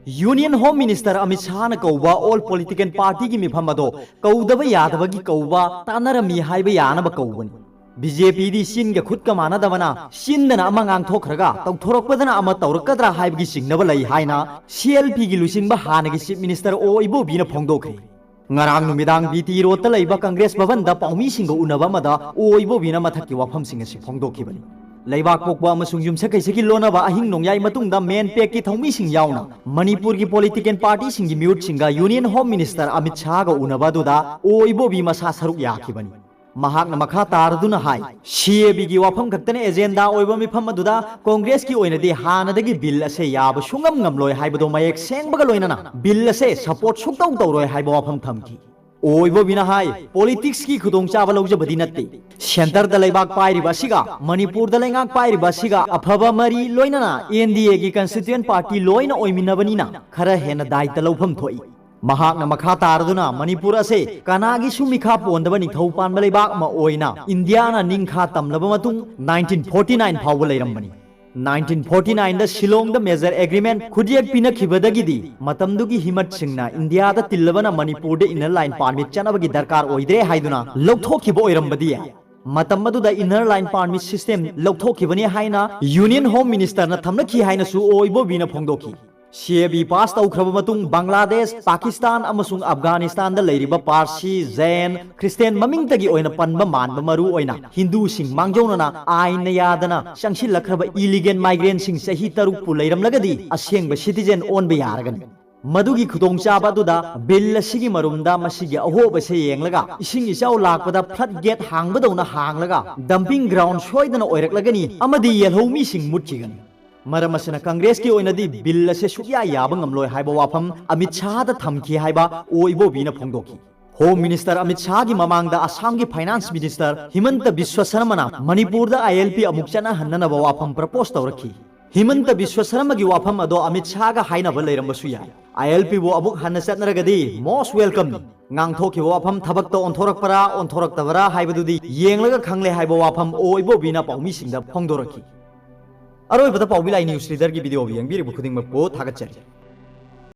Union home minister Amit Shah न कौबा all political party की मिफम अदो कौदब यादबगी कौबा तानरमी हाइबे यानब कौबनी बीजेपी दी सिन के खुद का मानदबना सिंदना अमा गांगथोखरगा तौथोरकपदना अमा तौरकदरा हाइबगी सिंगनब लई हाइना सीएलपी की लुसिंबा हानगी चीफ मिनिस्टर ओ इबोबीना फोंदोखरी ngarang numidang BT road ta leiba congress bhavan da paumi singo unaba mada o ibo bina mathak ki wafam singa si phongdokibani leibak pokba amasung yumsa kaisaki lonaba ahing nongyai matung da main pek ki thomi sing yauna manipur ki political party sing gi mute singa union home minister amit shah ga unaba du da o ibo bi masa saruk yakibani महाकना मखा तारदुना हाय CAB की वाफम खक्तने agenda ओइबा मिफम अदुदा Congress की ओइनदि हानदगी bill असे याब सुंगम ngमलोय हाइबदो मयेक सेंगबगा लोइनना bill असे support सुक्तौ तौरोय हाइबा वाफम थमकी ओइबो बिना हाय politics की खुदोंग चाबा लौजबदि नत्ते centre the लेबाक पाइरिबा सिगा मणिपुर द लेंगाक पाइरिबा सिगा अफबा मरी लोइनना एनडीए की कंस्टिट्यूएंट पार्टी लोइना ओइमिनबनिना खरा हेना दायित्व लौफम थोई महाकना मखा तारदुना मणिपुर असे कनागी सुमिखा पोंदबा निथौ पानबा लेबाक मा ओइना इंडिया ना निंखा तमलबा मतुंग 1949 फावबा लेरमबनी 1949 दा शिलोंग दा मेजर एग्रीमेंट खुदियक पिनखिबदगिदी मतमदुगी हिमत सिंगना इंडिया दा तिल्लबना मणिपुर दे इनर लाइन पारमिट चनबगी दरकार ओइद्रे हाइदुना लौथोखिबा ओइरमबदी मतम मदुदा इनर लाइन पारमिट सिस्टम लौथोखिबनी हाइना यूनियन होम मिनिस्टर ना थमनखि हाइना सु ओइबो बिना फोंदोखि सीएबी पास तौखरब मतुंग बांग्लादेश पाकिस्तान अमसुंग अफगानिस्तान दा लेरिबा पारसी जैन क्रिस्टियन ममिंगतगी ओइना पनबा मानबा मरु ओइना हिंदू सिंग मांगजौनना आइन यादना संगसि लखरबा इलीगल माइग्रेंट सिंग सही तरुक पु लेरमलगदी असेंगबा सिटीजन ओनबा यारगन मदुगी खुदोंग चाबा दुदा बिल सिगी मरुमदा मसिगी अहोब से येंगलगा इसिंग इचाउ लाकपदा फ्लड गेट हांगबदौना हांगलगा डंपिंग ग्राउंड सोइदना ओइरकलगनी अमदी येलहौमी सिंग मुटचिगन मरम असना कांग्रेस की ओइनदी बिल से सुया याबा ngमलोय हाइबा वाफम अमित शाह दा थमखि हाइबा ओइबो बिना फोंदोखि होम मिनिस्टर अमित शाह की ममांग दा असम की फाइनेंस मिनिस्टर हिमंत बिश्व शर्मा मणिपुर दा आईएलपी अमुक चना हन्ननबा वाफम प्रपोज तौरखि हिमंत बिश्व शर्मा की वाफम अदो अमित शाह का हाइनबा लेरमबसु याय आईएलपी बो अमुक हन्न चतनरगदी मोस्ट वेलकम ngang वाफम थबक तो ओंथोरकपरा ओंथोरक्तबरा हाइबदुदी येंगलगा खंगले हाइबा वाफम ओइबो बिना पाउमी सिंगदा फोंदोरखि अरोइबदा पाउबिलाई न्यूज रीडर की वीडियो यंगबिरिबु खुदिंगमको थागतचरी।